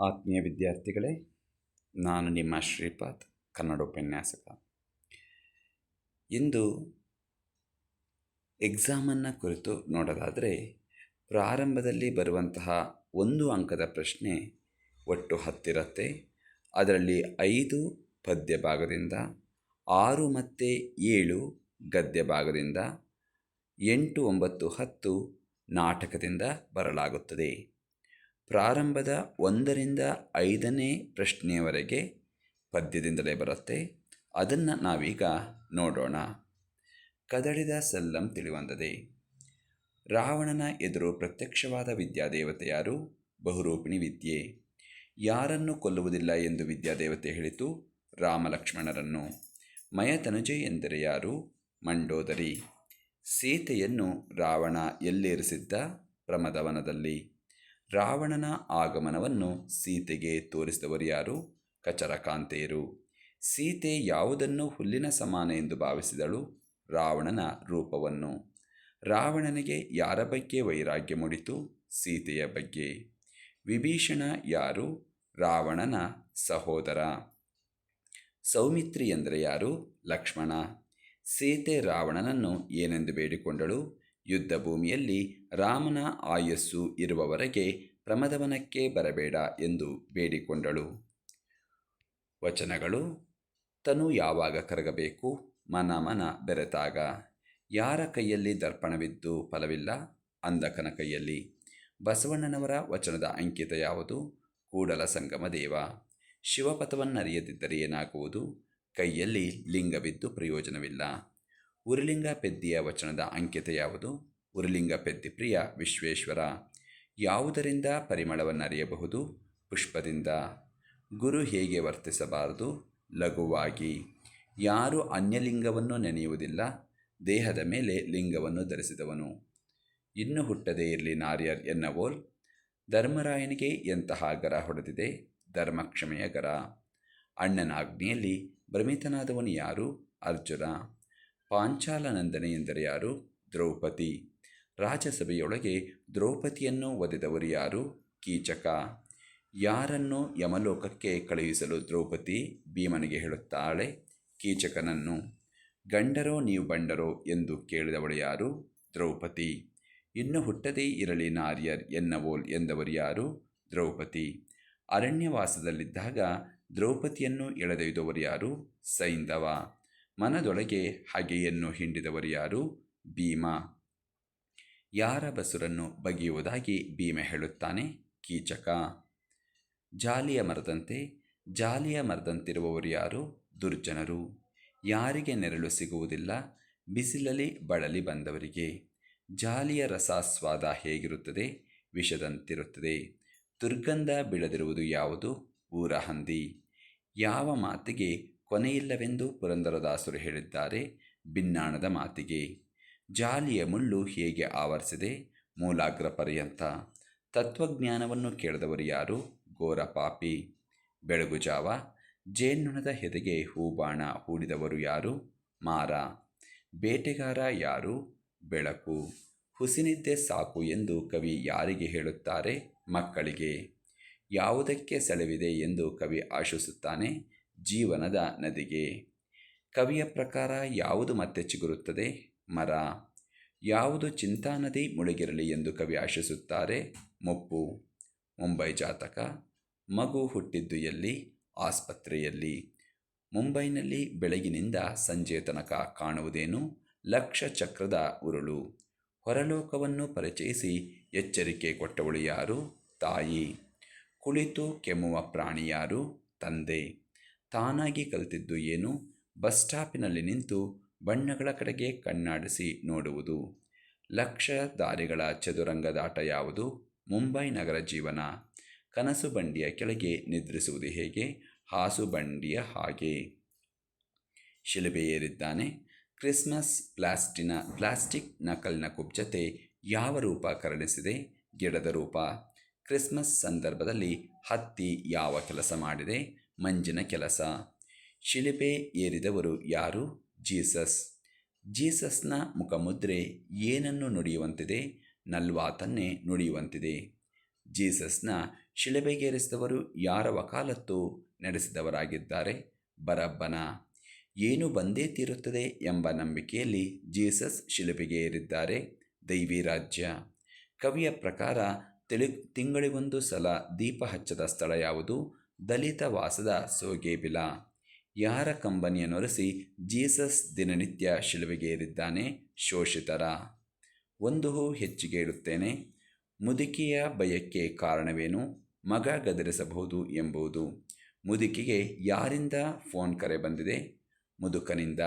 ಆತ್ಮೀಯ ವಿದ್ಯಾರ್ಥಿಗಳೇ, ನಾನು ನಿಮ್ಮ ಶ್ರೀಪಾದ್, ಕನ್ನಡ ಉಪನ್ಯಾಸಕ. ಇಂದು ಎಕ್ಸಾಮನ್ನು ಕುರಿತು ನೋಡೋದಾದರೆ, ಪ್ರಾರಂಭದಲ್ಲಿ ಬರುವಂತಹ 1 ಅಂಕದ ಪ್ರಶ್ನೆ ಒಟ್ಟು 10 ಇರುತ್ತೆ. ಅದರಲ್ಲಿ 5 ಪದ್ಯ ಭಾಗದಿಂದ, 6 ಮತ್ತು 7 ಗದ್ಯ ಭಾಗದಿಂದ, 8, 9, 10 ನಾಟಕದಿಂದ ಬರಲಾಗುತ್ತದೆ. ಪ್ರಾರಂಭದ 1 ರಿಂದ 5ನೇ ಪ್ರಶ್ನೆಯವರೆಗೆ ಪದ್ಯದಿಂದಲೇ ಬರುತ್ತೆ. ಅದನ್ನು ನಾವೀಗ ನೋಡೋಣ. ಕದಳಿದ ಸಲ್ಲಂ ತಿಳಿವಂದದೆ. ರಾವಣನ ಎದುರು ಪ್ರತ್ಯಕ್ಷವಾದ ವಿದ್ಯಾದೇವತೆ ಯಾರು? ಬಹುರೂಪಿಣಿ ವಿದ್ಯೆ. ಯಾರನ್ನು ಕೊಲ್ಲುವುದಿಲ್ಲ ಎಂದು ವಿದ್ಯಾದೇವತೆ ಹೇಳಿತು? ರಾಮಲಕ್ಷ್ಮಣರನ್ನು. ಮಯತನುಜೆ ಎಂದರೆ ಯಾರು? ಮಂಡೋದರಿ. ಸೀತೆಯನ್ನು ರಾವಣ ಎಲ್ಲೇರಿಸಿದ್ದ? ಪ್ರಮದವನದಲ್ಲಿ. ರಾವಣನ ಆಗಮನವನ್ನು ಸೀತೆಗೆ ತೋರಿಸಿದವರು ಯಾರು? ಕಚರಕಾಂತೆಯರು. ಸೀತೆ ಯಾವುದನ್ನು ಹುಲ್ಲಿನ ಸಮಾನ ಎಂದು ಭಾವಿಸಿದಳು? ರಾವಣನ ರೂಪವನ್ನು. ರಾವಣನಿಗೆ ಯಾರ ಬಗ್ಗೆ ವೈರಾಗ್ಯ ಮೂಡಿತು? ಸೀತೆಯ ಬಗ್ಗೆ. ವಿಭೀಷಣ ಯಾರು? ರಾವಣನ ಸಹೋದರ. ಸೌಮಿತ್ರಿ ಎಂದರೆ ಯಾರು? ಲಕ್ಷ್ಮಣ. ಸೀತೆ ರಾವಣನನ್ನು ಏನೆಂದು ಬೇಡಿಕೊಂಡಳು? ಯುದ್ಧ ಭೂಮಿಯಲ್ಲಿ ರಾಮನ ಆಯಸ್ಸು ಇರುವವರೆಗೆ ಪ್ರಮದವನಕ್ಕೆ ಬರಬೇಡ ಎಂದು ಬೇಡಿಕೊಂಡಳು. ವಚನಗಳು: ತನು ಯಾವಾಗ ಕರಗಬೇಕು? ಮನ ಮನ ಬೆರೆತಾಗ. ಯಾರ ಕೈಯಲ್ಲಿ ದರ್ಪಣವಿದ್ದು ಫಲವಿಲ್ಲ? ಅಂಧಕನ ಕೈಯಲ್ಲಿ. ಬಸವಣ್ಣನವರ ವಚನದ ಅಂಕಿತ ಯಾವುದು? ಕೂಡಲ ಸಂಗಮ ದೇವ. ಶಿವಪಥವನ್ನರಿಯದಿದ್ದರೆ ಏನಾಗುವುದು? ಕೈಯಲ್ಲಿ ಲಿಂಗವಿದ್ದು ಪ್ರಯೋಜನವಿಲ್ಲ. ಉರುಲಿಂಗ ಪೆದ್ದಿಯ ವಚನದ ಅಂಕಿತ ಯಾವುದು? ಉರುಲಿಂಗ ಪೆದ್ದಿ ಪ್ರಿಯ ವಿಶ್ವೇಶ್ವರ. ಯಾವುದರಿಂದ ಪರಿಮಳವನ್ನರಿಯಬಹುದು? ಪುಷ್ಪದಿಂದ. ಗುರು ಹೇಗೆ ವರ್ತಿಸಬಾರದು? ಲಘುವಾಗಿ. ಯಾರು ಅನ್ಯಲಿಂಗವನ್ನು ನೆನೆಯುವುದಿಲ್ಲ? ದೇಹದ ಮೇಲೆ ಲಿಂಗವನ್ನು ಧರಿಸಿದವನು. ಇನ್ನು ಹುಟ್ಟದೇ ಇರಲಿ ನಾರ್ಯರ್ ಎನ್ನವೋಲ್. ಧರ್ಮರಾಯನಿಗೆ ಎಂತಹ ಗರ ಹೊಡೆದಿದೆ? ಧರ್ಮಕ್ಷಮೆಯ ಗರ. ಅಣ್ಣನ ಆಜ್ಞೆಯಲ್ಲಿ ಭ್ರಮಿತನಾದವನು ಯಾರು? ಅರ್ಜುನ. ಪಾಂಚಾಲ ನಂದನೆ ಎಂದರೆ ಯಾರು? ದ್ರೌಪದಿ. ರಾಜಸಭೆಯೊಳಗೆ ದ್ರೌಪದಿಯನ್ನು ಒದೆದವರು ಯಾರು? ಕೀಚಕ. ಯಾರನ್ನು ಯಮಲೋಕಕ್ಕೆ ಕಳುಹಿಸಲು ದ್ರೌಪದಿ ಭೀಮನಿಗೆ ಹೇಳುತ್ತಾಳೆ? ಕೀಚಕನನ್ನು. ಗಂಡರೋ ನೀವು ಬಂಡರೋ ಎಂದು ಕೇಳಿದವಳು ಯಾರು? ದ್ರೌಪದಿ. ಇನ್ನು ಹುಟ್ಟದೇ ಇರಲಿ ನಾರ್ಯರ್ ಎನ್ನವೋಲ್ ಎಂದವರು ಯಾರು? ದ್ರೌಪದಿ. ಅರಣ್ಯವಾಸದಲ್ಲಿದ್ದಾಗ ದ್ರೌಪದಿಯನ್ನು ಎಳೆದೊಯ್ದವರು ಯಾರು? ಸೈಂಧವ. ಮನದೊಳಗೆ ಹಗೆಯನ್ನು ಹಿಂಡಿದವರು ಯಾರು? ಭೀಮ. ಯಾರ ಬಸುರನ್ನು ಬಗೆಯುವುದಾಗಿ ಭೀಮ ಹೇಳುತ್ತಾನೆ? ಕೀಚಕ. ಜಾಲಿಯ ಮರದಂತೆ. ಜಾಲಿಯ ಮರದಂತಿರುವವರು ಯಾರು? ದುರ್ಜನರು. ಯಾರಿಗೆ ನೆರಳು ಸಿಗುವುದಿಲ್ಲ? ಬಿಸಿಲಲ್ಲಿ ಬಳಲಿ ಬಂದವರಿಗೆ. ಜಾಲಿಯ ರಸಾಸ್ವಾದ ಹೇಗಿರುತ್ತದೆ? ವಿಷದಂತಿರುತ್ತದೆ. ದುರ್ಗಂಧ ಬೀಳದಿರುವುದು ಯಾವುದು? ಊರ ಹಂದಿ. ಯಾವ ಮಾತಿಗೆ ಕೊನೆಯಿಲ್ಲವೆಂದು ಪುರಂದರದಾಸರು ಹೇಳಿದ್ದಾರೆ? ಭಿನ್ನಾಣದ ಮಾತಿಗೆ. ಜಾಲಿಯ ಮುಳ್ಳು ಹೇಗೆ ಆವರಿಸಿದೆ? ಮೂಲಾಗ್ರ ಪರ್ಯಂತ. ತತ್ವಜ್ಞಾನವನ್ನು ಕೇಳಿದವರು ಯಾರು? ಘೋರ ಪಾಪಿ. ಬೆಳಗುಜಾವ. ಜೇನ್ನೊಣದ ಹೆದೆಗೆ ಹೂಬಾಣ ಹೂಡಿದವರು ಯಾರು? ಮಾರ. ಬೇಟೆಗಾರ ಯಾರು? ಬೆಳಕು. ಹುಸಿನಿದ್ದೆ ಸಾಕು ಎಂದು ಕವಿ ಯಾರಿಗೆ ಹೇಳುತ್ತಾರೆ? ಮಕ್ಕಳಿಗೆ. ಯಾವುದಕ್ಕೆ ಸೆಳವಿದೆ ಎಂದು ಕವಿ ಆಶಿಸುತ್ತಾನೆ? ಜೀವನದ ನದಿಗೆ. ಕವಿಯ ಪ್ರಕಾರ ಯಾವುದು ಮತ್ತೆ ಚಿಗುರುತ್ತದೆ? ಮರ. ಯಾವುದು ಚಿಂತಾನದಿ ಮುಳುಗಿರಲಿ ಎಂದು ಕವಿ ಆಶಿಸುತ್ತಾರೆ? ಮುಪ್ಪು. ಮುಂಬೈ ಜಾತಕ. ಮಗು ಹುಟ್ಟಿದ್ದು ಎಲ್ಲಿ? ಆಸ್ಪತ್ರೆಯಲ್ಲಿ. ಮುಂಬೈನಲ್ಲಿ ಬೆಳಗಿನಿಂದ ಸಂಜೆ ತನಕ ಕಾಣುವುದೇನು? ಲಕ್ಷ ಚಕ್ರದ ಉರುಳು. ಹೊರಲೋಕವನ್ನು ಪರಿಚಯಿಸಿ ಎಚ್ಚರಿಕೆ ಕೊಟ್ಟವಳು ಯಾರು? ತಾಯಿ. ಕುಳಿತು ಕೆಮ್ಮುವ ಪ್ರಾಣಿ ಯಾರು? ತಂದೆ. ತಾನಾಗಿ ಕಲಿತಿದ್ದು ಏನು? ಬಸ್ ಸ್ಟಾಪಿನಲ್ಲಿ ನಿಂತು ಬಣ್ಣಗಳ ಕಡೆಗೆ ಕಣ್ಣಾಡಿಸಿ ನೋಡುವುದು. ಲಕ್ಷ ದಾರಿಗಳ ಚದುರಂಗದಾಟ ಯಾವುದು? ಮುಂಬೈ ನಗರ ಜೀವನ. ಕನಸು ಬಂಡಿಯ ಕೆಳಗೆ ನಿದ್ರಿಸುವುದು ಹೇಗೆ? ಹಾಸು ಬಂಡಿಯ ಹಾಗೆ. ಶಿಲುಬೆ ಏರಿದ್ದಾನೆ. ಕ್ರಿಸ್ಮಸ್ ಪ್ಲಾಸ್ಟಿಕ್ ನಕಲಿನ ಕುಬ್ಜತೆ ಯಾವ ರೂಪ ಕರುಣಿಸಿದೆ? ಗಿಡದ ರೂಪ. ಕ್ರಿಸ್ಮಸ್ ಸಂದರ್ಭದಲ್ಲಿ ಹತ್ತಿ ಯಾವ ಕೆಲಸ ಮಾಡಿದೆ? ಮಂಜಿನ ಕೆಲಸ. ಶಿಲುಬೆ ಏರಿದವರು ಯಾರು? ಜೀಸಸ್. ಜೀಸಸ್ನ ಮುಖಮುದ್ರೆ ಏನನ್ನು ನುಡಿಯುವಂತಿದೆ? ನಲ್ವಾತನ್ನೇ ನುಡಿಯುವಂತಿದೆ. ಜೀಸಸ್ನ ಶಿಲುಬೆಗೇರಿಸಿದವರು ಯಾರ ವಕಾಲತ್ತು ನಡೆಸಿದವರಾಗಿದ್ದಾರೆ? ಬರಬ್ಬನ. ಏನು ಬಂದೇ ತೀರುತ್ತದೆ ಎಂಬ ನಂಬಿಕೆಯಲ್ಲಿ ಜೀಸಸ್ ಶಿಲುಬೆಗೆ ಏರಿದ್ದಾರೆ. ದೈವಿ ರಾಜ್ಯ. ಕವಿಯ ಪ್ರಕಾರ ತಿಂಗಳಿಗೊಂದು ಸಲ ದೀಪ ಹಚ್ಚದ ಸ್ಥಳ ಯಾವುದು? ದಲಿತ ವಾಸದ ಸೋಗೇಬಿಲ. ಯಾರ ಕಂಬನಿಯನ್ನೊರೆಸಿ ಜೀಸಸ್ ದಿನನಿತ್ಯ ಶಿಲುಬೆಗೆ ಏರಿದ್ದಾನೆ? ಶೋಷಿತರ. ಒಂದು ಹೂ ಹೆಚ್ಚಿಗೆ ಇಡುತ್ತೇನೆ. ಮುದುಕಿಯ ಭಯಕ್ಕೆ ಕಾರಣವೇನು? ಮಗ ಗದರಿಸಬಹುದು ಎಂಬುದು. ಮುದುಕಿಗೆ ಯಾರಿಂದ ಫೋನ್ ಕರೆ ಬಂದಿದೆ? ಮುದುಕನಿಂದ.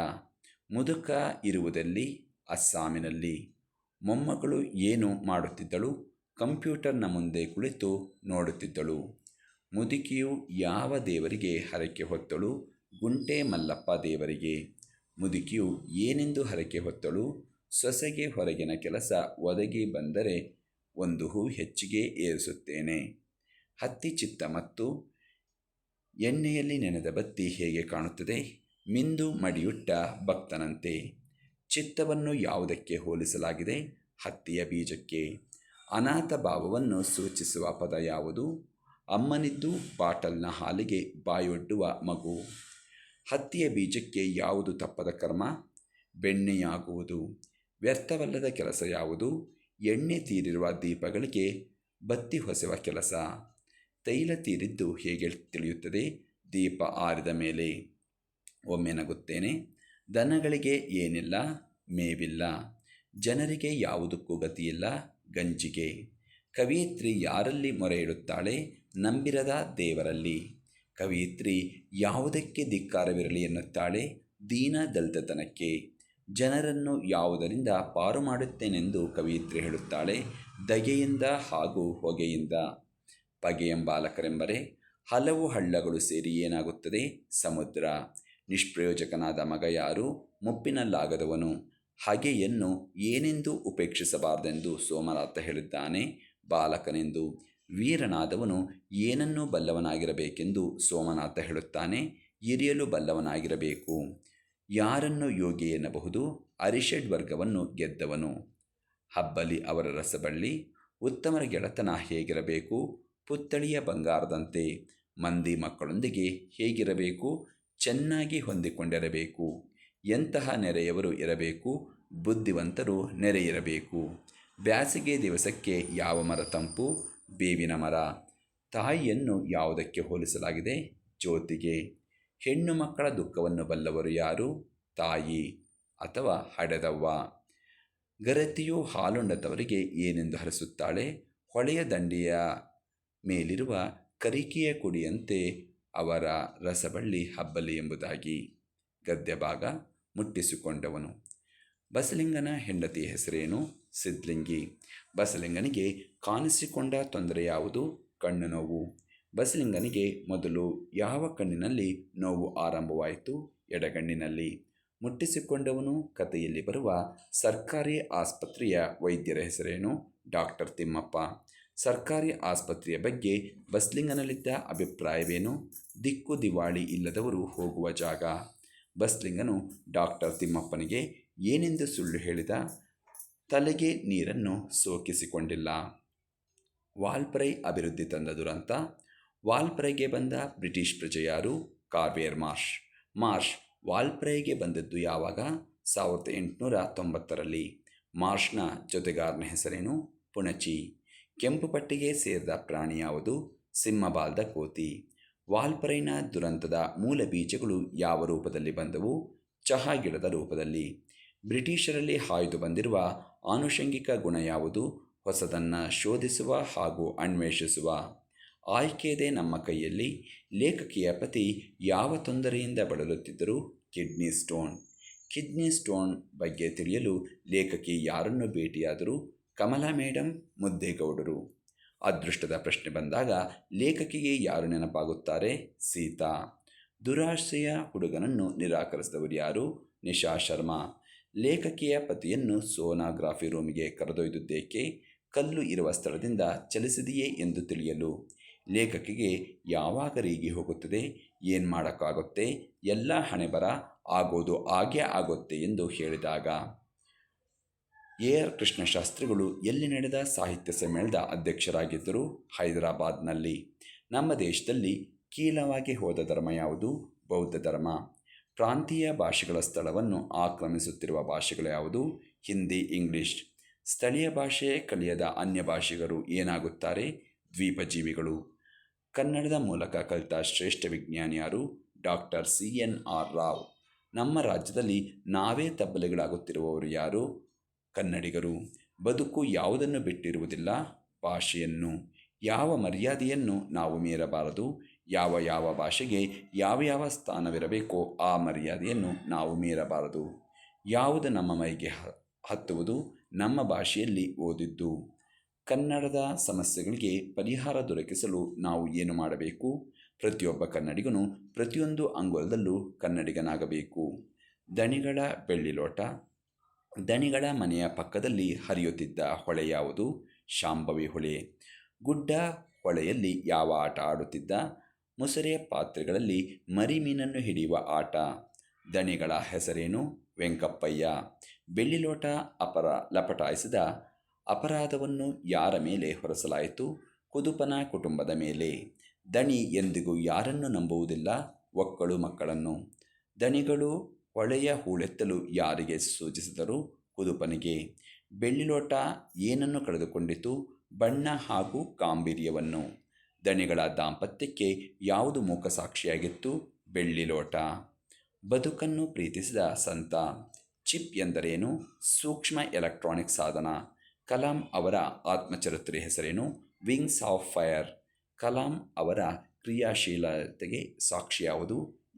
ಮುದುಕ ಇರುವುದೆಲ್ಲಿ? ಅಸ್ಸಾಮಿನಲ್ಲಿ. ಮೊಮ್ಮಗಳು ಏನು ಮಾಡುತ್ತಿದ್ದಳು? ಕಂಪ್ಯೂಟರ್ನ ಮುಂದೆ ಕುಳಿತು ನೋಡುತ್ತಿದ್ದಳು. ಮುದುಕಿಯು ಯಾವ ದೇವರಿಗೆ ಹರಕೆ ಹೊತ್ತಳು? ಗುಂಟೆ ಮಲ್ಲಪ್ಪ ದೇವರಿಗೆ. ಮುದುಕಿಯು ಏನೆಂದು ಹರಕೆ ಹೊತ್ತಳು? ಸೊಸೆಗೆ ಹೊರಗಿನ ಕೆಲಸ ಒದಗಿ ಬಂದರೆ ಒಂದು ಹೂ ಹೆಚ್ಚಿಗೆ ಏರಿಸುತ್ತೇನೆ. ಹತ್ತಿ ಚಿತ್ತ ಮತ್ತು ಎಣ್ಣೆಯಲ್ಲಿ ನೆನೆದ ಬತ್ತಿ ಹೇಗೆ ಕಾಣುತ್ತದೆ? ಮಿಂದು ಮಡಿಯುಟ್ಟ ಭಕ್ತನಂತೆ. ಚಿತ್ತವನ್ನು ಯಾವುದಕ್ಕೆ ಹೋಲಿಸಲಾಗಿದೆ? ಹತ್ತಿಯ ಬೀಜಕ್ಕೆ. ಅನಾಥ ಭಾವವನ್ನು ಸೂಚಿಸುವ ಪದ ಯಾವುದು? ಅಮ್ಮನಿದ್ದು ಬಾಟಲ್ನ ಹಾಲಿಗೆ ಬಾಯೊಡ್ಡುವ ಮಗು. ಹತ್ತಿಯ ಬೀಜಕ್ಕೆ ಯಾವುದು ತಪ್ಪದ ಕರ್ಮ? ಬೆಣ್ಣೆಯಾಗುವುದು. ವ್ಯರ್ಥವಲ್ಲದ ಕೆಲಸ ಯಾವುದು? ಎಣ್ಣೆ ತೀರಿರುವ ದೀಪಗಳಿಗೆ ಬತ್ತಿ ಹೊಸೆವ ಕೆಲಸ. ತೈಲ ತೀರಿದ್ದು ಹೇಗೆ ತಿಳಿಯುತ್ತದೆ? ದೀಪ ಆರಿದ ಮೇಲೆ. ಒಮ್ಮೆ ನಗುತ್ತೇನೆ. ದನಗಳಿಗೆ ಏನಿಲ್ಲ? ಮೇವಿಲ್ಲ. ಜನರಿಗೆ ಯಾವುದಕ್ಕೂ ಗತಿಯಿಲ್ಲ? ಗಂಜಿಗೆ. ಕವಿಯಿತ್ರಿ ಯಾರಲ್ಲಿ ಮೊರೆ ಇಡುತ್ತಾಳೆ? ನಂಬಿರದ ದೇವರಲ್ಲಿ. ಕವಿಯಿತ್ರಿ ಯಾವುದಕ್ಕೆ ಧಿಕ್ಕಾರವಿರಲಿ ಎನ್ನುತ್ತಾಳೆ? ದೀನ ದಲಿತತನಕ್ಕೆ. ಜನರನ್ನು ಯಾವುದರಿಂದ ಪಾರು ಮಾಡುತ್ತೇನೆಂದು ಕವಿಯಿತ್ರಿ ಹೇಳುತ್ತಾಳೆ? ದಗೆಯಿಂದ ಹಾಗೂ ಹೊಗೆಯಿಂದ. ಪಗೆಯಂಬಾಲಕರೆಂಬರೆ ಹಲವು ಹಳ್ಳಗಳು ಸೇರಿ ಏನಾಗುತ್ತದೆ? ಸಮುದ್ರ. ನಿಷ್ಪ್ರಯೋಜಕನಾದ ಮಗ ಯಾರು? ಮುಪ್ಪಿನಲ್ಲಾಗದವನು. ಹಗೆಯನ್ನು ಏನೆಂದು ಉಪೇಕ್ಷಿಸಬಾರದೆಂದು ಸೋಮನಾಥ ಹೇಳಿದ್ದಾನೆ? ಬಾಲಕನೆಂದು. ವೀರನಾದವನು ಏನನ್ನೂ ಬಲ್ಲವನಾಗಿರಬೇಕೆಂದು ಸೋಮನಾಥ ಹೇಳುತ್ತಾನೆ? ಇರಿಯಲು ಬಲ್ಲವನಾಗಿರಬೇಕು. ಯಾರನ್ನು ಯೋಗಿ ಎನ್ನಬಹುದು? ಅರಿಷಡ್ ವರ್ಗವನ್ನು ಗೆದ್ದವನು. ಹಬ್ಬಲಿ ಅವರ ರಸಬಳ್ಳಿ. ಉತ್ತಮರ ಗೆಳೆತನ ಹೇಗಿರಬೇಕು? ಪುತ್ಥಳಿಯ ಬಂಗಾರದಂತೆ. ಮಂದಿ ಮಕ್ಕಳೊಂದಿಗೆ ಹೇಗಿರಬೇಕು? ಚೆನ್ನಾಗಿ ಹೊಂದಿಕೊಂಡಿರಬೇಕು. ಎಂತಹ ನೆರೆಯವರು ಇರಬೇಕು? ಬುದ್ಧಿವಂತರು ನೆರೆಯಿರಬೇಕು. ಬ್ಯಾಸಿಗೆ ದಿವಸಕ್ಕೆ ಯಾವ ಮರ ತಂಪು? ಬೇವಿನ ಮರ. ತಾಯಿಯನ್ನು ಯಾವುದಕ್ಕೆ ಹೋಲಿಸಲಾಗಿದೆ? ಜ್ಯೋತಿಗೆ. ಹೆಣ್ಣು ಮಕ್ಕಳ ದುಃಖವನ್ನು ಬಲ್ಲವರು ಯಾರು? ತಾಯಿ ಅಥವಾ ಹಡೆದವ್ವ. ಗರತಿಯು ಹಾಲುಂಡತವರಿಗೆ ಏನೆಂದು ಹರಿಸುತ್ತಾಳೆ? ಹೊಳೆಯ ದಂಡೆಯ ಮೇಲಿರುವ ಕರಿಕೆಯ ಕುಡಿಯಂತೆ ಅವರ ರಸಬಳ್ಳಿ ಹಬ್ಬಲಿ ಎಂಬುದಾಗಿ. ಗದ್ಯಭಾಗ. ಮುಟ್ಟಿಸಿಕೊಂಡವನು. ಬಸಲಿಂಗನ ಹೆಂಡತಿಯ ಹೆಸರೇನು? ಸಿದ್ಲಿಂಗಿ. ಬಸಲಿಂಗನಿಗೆ ಕಾಣಿಸಿಕೊಂಡ ತೊಂದರೆ ಯಾವುದು? ಕಣ್ಣು ನೋವು. ಬಸಲಿಂಗನಿಗೆ ಮೊದಲು ಯಾವ ಕಣ್ಣಿನಲ್ಲಿ ನೋವು ಆರಂಭವಾಯಿತು? ಎಡಗಣ್ಣಿನಲ್ಲಿ. ಮುಟ್ಟಿಸಿಕೊಂಡವನು ಕಥೆಯಲ್ಲಿ ಬರುವ ಸರ್ಕಾರಿ ಆಸ್ಪತ್ರೆಯ ವೈದ್ಯರ ಹೆಸರೇನು? ಡಾಕ್ಟರ್ ತಿಮ್ಮಪ್ಪ. ಸರ್ಕಾರಿ ಆಸ್ಪತ್ರೆಯ ಬಗ್ಗೆ ಬಸಲಿಂಗನಲ್ಲಿದ್ದ ಅಭಿಪ್ರಾಯವೇನು? ದಿಕ್ಕು ದಿವಾಳಿ ಇಲ್ಲದವರು ಹೋಗುವ ಜಾಗ. ಬಸಲಿಂಗನು ಡಾಕ್ಟರ್ ತಿಮ್ಮಪ್ಪನಿಗೆ ಏನೆಂದು ಸುಳ್ಳು ಹೇಳಿದ? ತಲೆಗೆ ನೀರನ್ನು ಸೋಕಿಸಿಕೊಂಡಿಲ್ಲ. ವಾಲ್ಪರೈ ಅಭಿವೃದ್ಧಿ ತಂದ ದುರಂತ. ವಾಲ್ಪರೈಗೆ ಬಂದ ಬ್ರಿಟಿಷ್ ಪ್ರಜೆ ಯಾರು? ಕಾರ್ವೇರ್ ಮಾರ್ಷ್. ಮಾರ್ಷ್ ವಾಲ್ಪರೈಗೆ ಬಂದದ್ದು ಯಾವಾಗ? 1890ರಲ್ಲಿ. ಮಾರ್ಷ್ನ ಜೊತೆಗಾರನ ಹೆಸರೇನು? ಪುಣಚಿ. ಕೆಂಪು ಪಟ್ಟಿಗೆ ಸೇರಿದ ಪ್ರಾಣಿ ಯಾವುದು? ಸಿಂಹಬಾಲ್ದ ಕೋತಿ. ವಾಲ್ಪರೈನ ದುರಂತದ ಮೂಲ ಬೀಜಗಳು ಯಾವ ರೂಪದಲ್ಲಿ ಬಂದವು? ಚಹಾ ಗಿಡದ ರೂಪದಲ್ಲಿ. ಬ್ರಿಟಿಷರಲ್ಲಿ ಹಾಯ್ದು ಬಂದಿರುವ ಆನುಷಂಗಿಕ ಗುಣ ಯಾವುದು? ಹೊಸದನ್ನು ಶೋಧಿಸುವ ಹಾಗೂ ಅನ್ವೇಷಿಸುವ. ಆಯ್ಕೆಯದೇ ನಮ್ಮ ಕೈಯಲ್ಲಿ. ಲೇಖಕಿಯ ಪತಿ ಯಾವ ತೊಂದರೆಯಿಂದ ಬಳಲುತ್ತಿದ್ದರು? Kidney stone. ಕಿಡ್ನಿ ಸ್ಟೋನ್ ಬಗ್ಗೆ ತಿಳಿಯಲು ಲೇಖಕಿ ಯಾರನ್ನು ಭೇಟಿಯಾದರು? ಕಮಲಾ ಮೇಡಮ್, ಮುದ್ದೇಗೌಡರು. ಅದೃಷ್ಟದ ಪ್ರಶ್ನೆ ಬಂದಾಗ ಲೇಖಕಿಗೆ ಯಾರು ನೆನಪಾಗುತ್ತಾರೆ? ಸೀತಾ. ದುರಾಶೆಯ ಹುಡುಗನನ್ನು ನಿರಾಕರಿಸಿದವರು ಯಾರು? ನಿಶಾ ಶರ್ಮಾ. ಲೇಖಕಿಯ ಪತಿಯನ್ನು ಸೋನೋಗ್ರಫಿ ರೂಮಿಗೆ ಕರೆದೊಯ್ದುದೇಕೆ? ಕಲ್ಲು ಇರುವ ಸ್ಥಳದಿಂದ ಚಲಿಸಿದೆಯೇ ಎಂದು ತಿಳಿಯಲು. ಲೇಖಕಿಗೆ ಯಾವಾಗ ರೀಗಿ ಹೋಗುತ್ತದೆ? ಏನು ಮಾಡೋಕ್ಕಾಗುತ್ತೆ? ಎಲ್ಲ ಹಣೆಬರ ಆಗೋದು ಆಗೇ ಆಗುತ್ತೆ ಎಂದು ಹೇಳಿದಾಗ. AR ಕೃಷ್ಣಶಾಸ್ತ್ರಿಗಳು ಎಲ್ಲಿ ನಡೆದ ಸಾಹಿತ್ಯ ಸಮ್ಮೇಳನದ ಅಧ್ಯಕ್ಷರಾಗಿದ್ದರು? ಹೈದರಾಬಾದ್ನಲ್ಲಿ. ನಮ್ಮ ದೇಶದಲ್ಲಿ ಕೀಲವಾಗಿ ಹೋದ ಧರ್ಮ ಯಾವುದು? ಬೌದ್ಧ ಧರ್ಮ. ಪ್ರಾಂತೀಯ ಭಾಷೆಗಳ ಸ್ಥಳವನ್ನು ಆಕ್ರಮಿಸುತ್ತಿರುವ ಭಾಷೆಗಳು ಯಾವುದು? ಹಿಂದಿ, ಇಂಗ್ಲಿಷ್. ಸ್ಥಳೀಯ ಭಾಷೆ ಕಲಿಯದ ಅನ್ಯ ಭಾಷಿಗರು ಏನಾಗುತ್ತಾರೆ? ದ್ವೀಪಜೀವಿಗಳು. ಕನ್ನಡದ ಮೂಲಕ ಕಲಿತ ಶ್ರೇಷ್ಠ ವಿಜ್ಞಾನಿ ಯಾರು? Doctor CNR Rao. ನಮ್ಮ ರಾಜ್ಯದಲ್ಲಿ ನಾವೇ ತಬ್ಬಲಿಗಳಾಗುತ್ತಿರುವವರು ಯಾರು? ಕನ್ನಡಿಗರು. ಬದುಕು ಯಾವುದನ್ನು ಬಿಟ್ಟಿರುವುದಿಲ್ಲ? ಭಾಷೆಯನ್ನು. ಯಾವ ಮರ್ಯಾದೆಯನ್ನು ನಾವು ಮೀರಬಾರದು? ಯಾವ ಭಾಷೆಗೆ ಯಾವ ಸ್ಥಾನವಿರಬೇಕೋ ಆ ಮರ್ಯಾದೆಯನ್ನು ನಾವು ಮೀರಬಾರದು. ಯಾವುದು ನಮ್ಮ ಮೈಗೆ ಹತ್ತುವುದು? ನಮ್ಮ ಭಾಷೆಯಲ್ಲಿ ಓದಿದ್ದು. ಕನ್ನಡದ ಸಮಸ್ಯೆಗಳಿಗೆ ಪರಿಹಾರ ದೊರಕಿಸಲು ನಾವು ಏನು ಮಾಡಬೇಕು? ಪ್ರತಿಯೊಬ್ಬ ಕನ್ನಡಿಗನು ಪ್ರತಿಯೊಂದು ಅಂಗುಲದಲ್ಲೂ ಕನ್ನಡಿಗನಾಗಬೇಕು. ದಣಿಗಳ ಬೆಳ್ಳಿಲೋಟ. ದಣಿಗಳ ಮನೆಯ ಪಕ್ಕದಲ್ಲಿ ಹರಿಯುತ್ತಿದ್ದ ಹೊಳೆ ಯಾವುದು? ಶಾಂಭವಿ ಹೊಳೆ. ಗುಡ್ಡ ಹೊಳೆಯಲ್ಲಿ ಯಾವ ಆಟ ಆಡುತ್ತಿದ್ದ? ಮುಸರೆ ಪಾತ್ರೆಗಳಲ್ಲಿ ಮರಿಮೀನನ್ನು ಹಿಡಿಯುವ ಆಟ. ದಣಿಗಳ ಹೆಸರೇನು? ವೆಂಕಪ್ಪಯ್ಯ. ಬೆಳ್ಳಿಲೋಟ ಲಪಟಾಯಿಸಿದ ಅಪರಾಧವನ್ನು ಯಾರ ಮೇಲೆ ಹೊರಿಸಲಾಯಿತು? ಕುದುಪನ ಕುಟುಂಬದ ಮೇಲೆ. ದಣಿ ಎಂದಿಗೂ ಯಾರನ್ನು ನಂಬುವುದಿಲ್ಲ? ಒಕ್ಕಳು ಮಕ್ಕಳನ್ನು. ದಣಿಗಳು ಹೊಳೆಯ ಹೂಳೆತ್ತಲು ಯಾರಿಗೆ ಸೂಚಿಸಿದರು? ಕುದುಪನಿಗೆ. ಬೆಳ್ಳಿಲೋಟ ಏನನ್ನು ಕಳೆದುಕೊಂಡಿತು? ಬಣ್ಣ ಹಾಗೂ ಗಾಂಭೀರ್ಯವನ್ನು. ದಣಿಗಳ ದಾಂಪತ್ಯಕ್ಕೆ ಯಾವುದು ಮೂಕ ಸಾಕ್ಷಿಯಾಗಿತ್ತು? ಬೆಳ್ಳಿಲೋಟ. ಬದುಕನ್ನು ಪ್ರೀತಿಸಿದ ಸಂತ. ಚಿಪ್ ಎಂದರೇನು? ಸೂಕ್ಷ್ಮ ಎಲೆಕ್ಟ್ರಾನಿಕ್ ಸಾಧನ. ಕಲಾಂ ಅವರ ಆತ್ಮಚರಿತ್ರೆ ಹೆಸರೇನು? Wings of fire. ಕಲಾಂ ಅವರ ಕ್ರಿಯಾಶೀಲತೆಗೆ ಸಾಕ್ಷಿ ಯಾವುದು?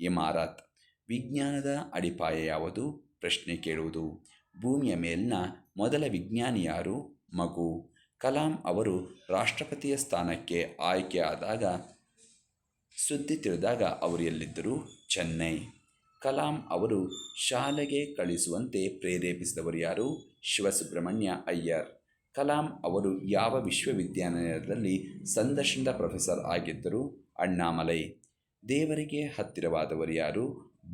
ಇಮಾರತ್. ವಿಜ್ಞಾನದ ಅಡಿಪಾಯ ಯಾವುದು? ಪ್ರಶ್ನೆ ಕೇಳುವುದು. ಭೂಮಿಯ ಮೇಲಿನ ಮೊದಲ ವಿಜ್ಞಾನಿ ಯಾರು? ಮಗು. ಕಲಾಂ ಅವರು ರಾಷ್ಟ್ರಪತಿಯ ಸ್ಥಾನಕ್ಕೆ ಆಯ್ಕೆಯಾದಾಗ ಸುದ್ದಿ ತಿಳಿದಾಗ ಅವರು ಎಲ್ಲಿದ್ದರು? ಚೆನ್ನೈ. ಕಲಾಂ ಅವರು ಶಾಲೆಗೆ ಕಳಿಸುವಂತೆ ಪ್ರೇರೇಪಿಸಿದವರು ಯಾರು? ಶಿವಸುಬ್ರಹ್ಮಣ್ಯ ಅಯ್ಯರ್. ಕಲಾಂ ಅವರು ಯಾವ ವಿಶ್ವವಿದ್ಯಾನಿಲಯದಲ್ಲಿ ಸಂದರ್ಶನದ ಪ್ರೊಫೆಸರ್ ಆಗಿದ್ದರು? ಅಣ್ಣಾಮಲೈ. ದೇವರಿಗೆ ಹತ್ತಿರವಾದವರು ಯಾರು?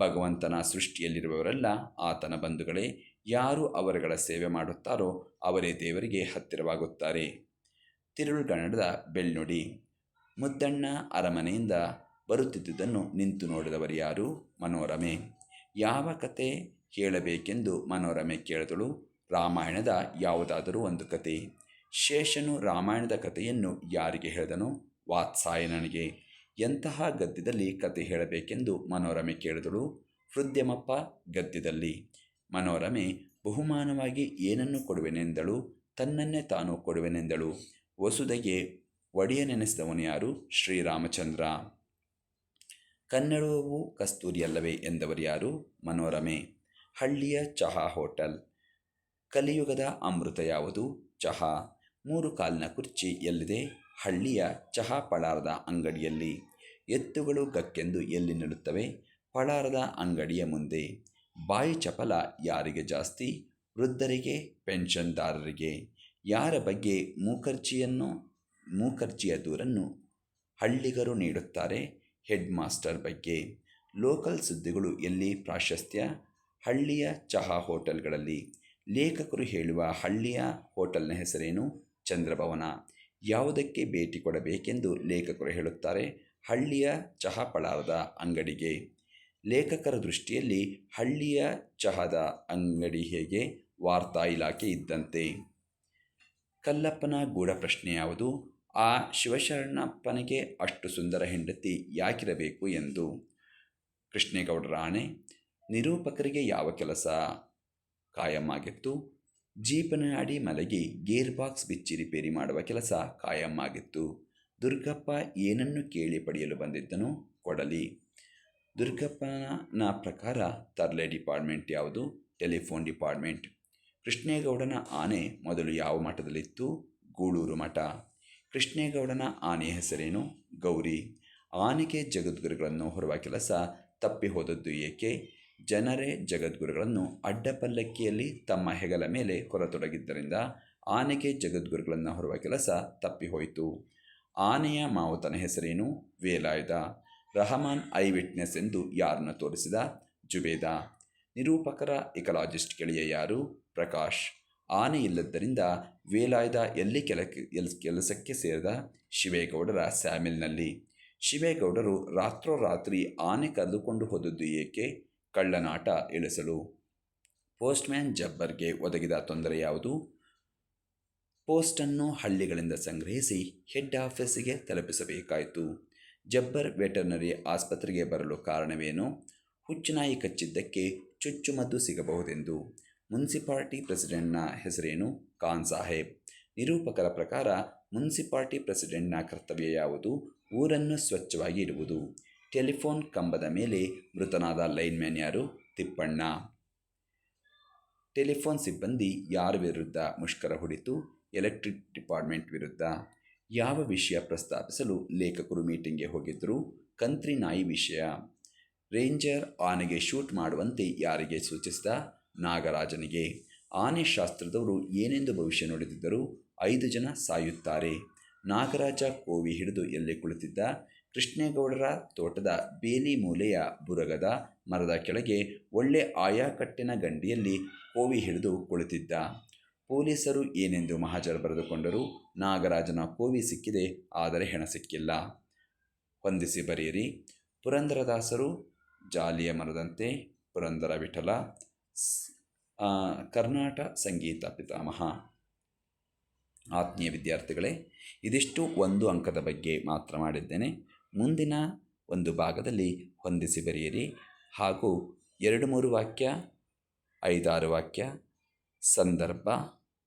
ಭಗವಂತನ ಸೃಷ್ಟಿಯಲ್ಲಿರುವವರೆಲ್ಲ ಆತನ ಬಂಧುಗಳೇ. ಯಾರು ಅವರುಗಳ ಸೇವೆ ಮಾಡುತ್ತಾರೋ ಅವರೇ ದೇವರಿಗೆ ಹತ್ತಿರವಾಗುತ್ತಾರೆ. ತಿರುಳುಗನ್ನಡದ ಬೆಳ್ನುಡಿ. ಮುದ್ದಣ್ಣ ಅರಮನೆಯಿಂದ ಬರುತ್ತಿದ್ದುದನ್ನು ನಿಂತು ನೋಡಿದವರು ಯಾರು? ಮನೋರಮೆ. ಯಾವ ಕತೆ ಹೇಳಬೇಕೆಂದು ಮನೋರಮೆ ಕೇಳಿದಳು? ರಾಮಾಯಣದ ಯಾವುದಾದರೂ ಒಂದು ಕತೆ. ಶೇಷನು ರಾಮಾಯಣದ ಕಥೆಯನ್ನು ಯಾರಿಗೆ ಹೇಳಿದನು? ವಾತ್ಸಾಯನನಿಗೆ. ಎಂತಹ ಗದ್ಯದಲ್ಲಿ ಕತೆ ಹೇಳಬೇಕೆಂದು ಮನೋರಮೆ ಕೇಳಿದಳು? ಹೃದ್ಯಮಪ್ಪ ಗದ್ಯದಲ್ಲಿ. ಮನೋರಮೆ ಬಹುಮಾನವಾಗಿ ಏನನ್ನು ಕೊಡುವೆನೆಂದಳು? ತನ್ನನ್ನೇ ತಾನು ಕೊಡುವೆನೆಂದಳು. ವಸುದೆಗೆ ಒಡೆಯನೆನಿಸಿದವನು ಯಾರು? ಶ್ರೀರಾಮಚಂದ್ರ. ಕನ್ನಡವು ಕಸ್ತೂರಿಯಲ್ಲವೇ ಎಂದವರು ಯಾರು? ಮನೋರಮೆ. ಹಳ್ಳಿಯ ಚಹಾ ಹೋಟೆಲ್. ಕಲಿಯುಗದ ಅಮೃತ ಯಾವುದು? ಚಹಾ. 3 ಕಾಲಿನ ಕುರ್ಚಿ ಎಲ್ಲಿದೆ? ಹಳ್ಳಿಯ ಚಹಾ ಪಳಾರದ ಅಂಗಡಿಯಲ್ಲಿ. ಎತ್ತುಗಳು ಗಕ್ಕೆಂದು ಎಲ್ಲಿ ನಿಲ್ಲುತ್ತವೆ? ಪಳಾರದ ಅಂಗಡಿಯ ಮುಂದೆ. ಬಾಯಿ ಚಪಲ ಯಾರಿಗೆ ಜಾಸ್ತಿ? ವೃದ್ಧರಿಗೆ, ಪೆನ್ಷನ್ದಾರರಿಗೆ. ಯಾರ ಬಗ್ಗೆ ಮೂಕರ್ಜಿಯ ದೂರನ್ನು ಹಳ್ಳಿಗರು ನೀಡುತ್ತಾರೆ? ಹೆಡ್ ಮಾಸ್ಟರ್ ಬಗ್ಗೆ. ಲೋಕಲ್ ಸುದ್ದಿಗಳು ಎಲ್ಲಿ ಪ್ರಾಶಸ್ತ್ಯ? ಹಳ್ಳಿಯ ಚಹಾ ಹೋಟೆಲ್ಗಳಲ್ಲಿ. ಲೇಖಕರು ಹೇಳುವ ಹಳ್ಳಿಯ ಹೋಟೆಲ್ನ ಹೆಸರೇನು? ಚಂದ್ರಭವನ. ಯಾವುದಕ್ಕೆ ಭೇಟಿ ಕೊಡಬೇಕೆಂದು ಲೇಖಕರು ಹೇಳುತ್ತಾರೆ? ಹಳ್ಳಿಯ ಚಹಾ ಪಳಾರದ ಅಂಗಡಿಗೆ. ಲೇಖಕರ ದೃಷ್ಟಿಯಲ್ಲಿ ಹಳ್ಳಿಯ ಚಹಾದ ಅಂಗಡಿ ಹೇಗೆ? ವಾರ್ತಾ ಇಲಾಖೆ ಇದ್ದಂತೆ. ಕಲ್ಲಪ್ಪನ ಗೂಢ ಪ್ರಶ್ನೆ ಯಾವುದು? ಆ ಶಿವಶರಣಪ್ಪನಿಗೆ ಅಷ್ಟು ಸುಂದರ ಹೆಂಡತಿ ಯಾಕಿರಬೇಕು ಎಂದು. ಕೃಷ್ಣೇಗೌಡರ ಆಣೆ. ನಿರೂಪಕರಿಗೆ ಯಾವ ಕೆಲಸ ಕಾಯಂ ಆಗಿತ್ತು? ಜೀಪನಾಡಿ ಮಲಗಿ ಗೇರ್ ಬಾಕ್ಸ್ ಬಿಚ್ಚಿ ರಿಪೇರಿ ಮಾಡುವ ಕೆಲಸ ಕಾಯಂ ಆಗಿತ್ತು. ದುರ್ಗಪ್ಪ ಏನನ್ನು ಕೇಳಿ ಪಡೆಯಲು ಬಂದಿದ್ದನು? ಕೊಡಲಿ. ದುರ್ಗಪ್ಪನ ಪ್ರಕಾರ ತರ್ಲೆ ಡಿಪಾರ್ಟ್ಮೆಂಟ್ ಯಾವುದು? Telephone department. ಕೃಷ್ಣೇಗೌಡನ ಆನೆ ಮೊದಲು ಯಾವ ಮಠದಲ್ಲಿತ್ತು? ಗೂಳೂರು ಮಠ. ಕೃಷ್ಣೇಗೌಡನ ಆನೆಯ ಹೆಸರೇನು? ಗೌರಿ. ಆನೆಗೆ ಜಗದ್ಗುರುಗಳನ್ನು ಹೊರುವ ಕೆಲಸ ತಪ್ಪಿ ಹೋದದ್ದು ಏಕೆ? ಜನರೇ ಜಗದ್ಗುರುಗಳನ್ನು ಅಡ್ಡಪಲ್ಲಕ್ಕಿಯಲ್ಲಿ ತಮ್ಮ ಹೆಗಲ ಮೇಲೆ ಹೊರತೊಡಗಿದ್ದರಿಂದ ಆನೆಗೆ ಜಗದ್ಗುರುಗಳನ್ನು ಹೊರುವ ಕೆಲಸ ತಪ್ಪಿಹೋಯಿತು. ಆನೆಯ ಮಾವುತನ ಹೆಸರೇನು? ವೇಲಾಯುಧ. ರಹಮಾನ್ ಐ ವಿಟ್ನೆಸ್ ಎಂದು ಯಾರನ್ನು ತೋರಿಸಿದ? ಜುಬೇದ. ನಿರೂಪಕರ ಇಕಲಾಜಿಸ್ಟ್ ಗೆಳೆಯ ಯಾರು? ಪ್ರಕಾಶ್. ಆನೆ ಇಲ್ಲದ್ದರಿಂದ ವೇಲಾಯುಧ ಎಲ್ಲಿ ಕೆಲಸಕ್ಕೆ ಸೇರಿದ ಶಿವೇಗೌಡರ ಸ್ಯಾಮಿಲ್ನಲ್ಲಿ. ಶಿವೇಗೌಡರು ರಾತ್ರೋರಾತ್ರಿ ಆನೆ ಕರೆದುಕೊಂಡು ಹೋದದ್ದು ಏಕೆ? ಕಳ್ಳನಾಟ ಇಳಿಸಲು. ಪೋಸ್ಟ್ಮ್ಯಾನ್ ಜಬ್ಬರ್ಗೆ ಒದಗಿದ ತೊಂದರೆ ಯಾವುದು? ಪೋಸ್ಟನ್ನು ಹಳ್ಳಿಗಳಿಂದ ಸಂಗ್ರಹಿಸಿ ಹೆಡ್ ಆಫೀಸಿಗೆ ತಲುಪಿಸಬೇಕಾಯಿತು. ಜಬ್ಬರ್ ವೆಟರ್ನರಿ ಆಸ್ಪತ್ರೆಗೆ ಬರಲು ಕಾರಣವೇನು? ಹುಚ್ಚುನಾಯಿ ಕಚ್ಚಿದ್ದಕ್ಕೆ ಚುಚ್ಚುಮದ್ದು ಸಿಗಬಹುದೆಂದು. ಮುನ್ಸಿಪಾಲ್ಟಿ ಪ್ರೆಸಿಡೆಂಟ್ನ ಹೆಸರೇನು? ಖಾನ್ ಸಾಹೇಬ್. ನಿರೂಪಕರ ಪ್ರಕಾರ ಮುನ್ಸಿಪಾಲ್ಟಿ ಪ್ರೆಸಿಡೆಂಟ್ನ ಕರ್ತವ್ಯ ಯಾವುದು? ಊರನ್ನು ಸ್ವಚ್ಛವಾಗಿ ಇಡುವುದು. ಟೆಲಿಫೋನ್ ಕಂಬದ ಮೇಲೆ ಮೃತನಾದ ಲೈನ್ಮ್ಯಾನ್ ಯಾರು? ತಿಪ್ಪಣ್ಣ. ಟೆಲಿಫೋನ್ ಸಿಬ್ಬಂದಿ ಯಾರ ವಿರುದ್ಧ ಮುಷ್ಕರ ಹೂಡಿತು? ಎಲೆಕ್ಟ್ರಿಕ್ ಡಿಪಾರ್ಟ್ಮೆಂಟ್ ವಿರುದ್ಧ. ಯಾವ ವಿಷಯ ಪ್ರಸ್ತಾಪಿಸಲು ಲೇಖಕರು ಮೀಟಿಂಗ್ಗೆ ಹೋಗಿದ್ದರು? ಕಂತ್ರಿ ನಾಯಿ ವಿಷಯ. ರೇಂಜರ್ ಆನೆಗೆ ಶೂಟ್ ಮಾಡುವಂತೆ ಯಾರಿಗೆ ಸೂಚಿಸಿದ? ನಾಗರಾಜನಿಗೆ. ಆನೆ ಶಾಸ್ತ್ರದವರು ಏನೆಂದು ಭವಿಷ್ಯ ನುಡಿದಿದ್ದರು? 5 ಜನ ಸಾಯುತ್ತಾರೆ. ನಾಗರಾಜ ಕೋವಿ ಹಿಡಿದು ಎಲ್ಲಿ ಕುಳಿತಿದ್ದ? ಕೃಷ್ಣೇಗೌಡರ ತೋಟದ ಬೇಲಿ ಮೂಲೆಯ ಬುರಗದ ಮರದ ಕೆಳಗೆ ಒಳ್ಳೆ ಆಯಾಕಟ್ಟಿನ ಗಂಡಿಯಲ್ಲಿ ಕೋವಿ ಹಿಡಿದು ಕುಳಿತಿದ್ದ. ಪೊಲೀಸರು ಏನೆಂದು ಮಹಾಜರು ಬರೆದುಕೊಂಡರು? ನಾಗರಾಜನ ಕೋವಿ ಸಿಕ್ಕಿದೆ, ಆದರೆ ಹೆಣ ಸಿಕ್ಕಿಲ್ಲ. ಹೊಂದಿಸಿ ಬರೆಯಿರಿ. ಪುರಂದರದಾಸರು ಜಾಲಿಯ ಮರದಂತೆ. ಪುರಂದರ ವಿಠಲ ಕರ್ನಾಟಕ ಸಂಗೀತ ಪಿತಾಮಹ. ಆತ್ಮೀಯ ವಿದ್ಯಾರ್ಥಿಗಳೇ, ಇದಿಷ್ಟು 1 ಅಂಕದ ಬಗ್ಗೆ ಮಾತ್ರ ಮಾಡಿದ್ದೇನೆ. ಮುಂದಿನ ಒಂದು ಭಾಗದಲ್ಲಿ ಹೊಂದಿಸಿ ಬರೆಯಿರಿ ಹಾಗೂ 2-3 ವಾಕ್ಯ, 5-6 ವಾಕ್ಯ, ಸಂದರ್ಭ,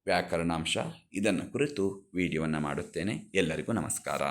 ವ್ಯಾಕರಣಾಂಶ ಇದನ್ನು ಕುರಿತು ವಿಡಿಯೋವನ್ನು ಮಾಡುತ್ತೇನೆ. ಎಲ್ಲರಿಗೂ ನಮಸ್ಕಾರ.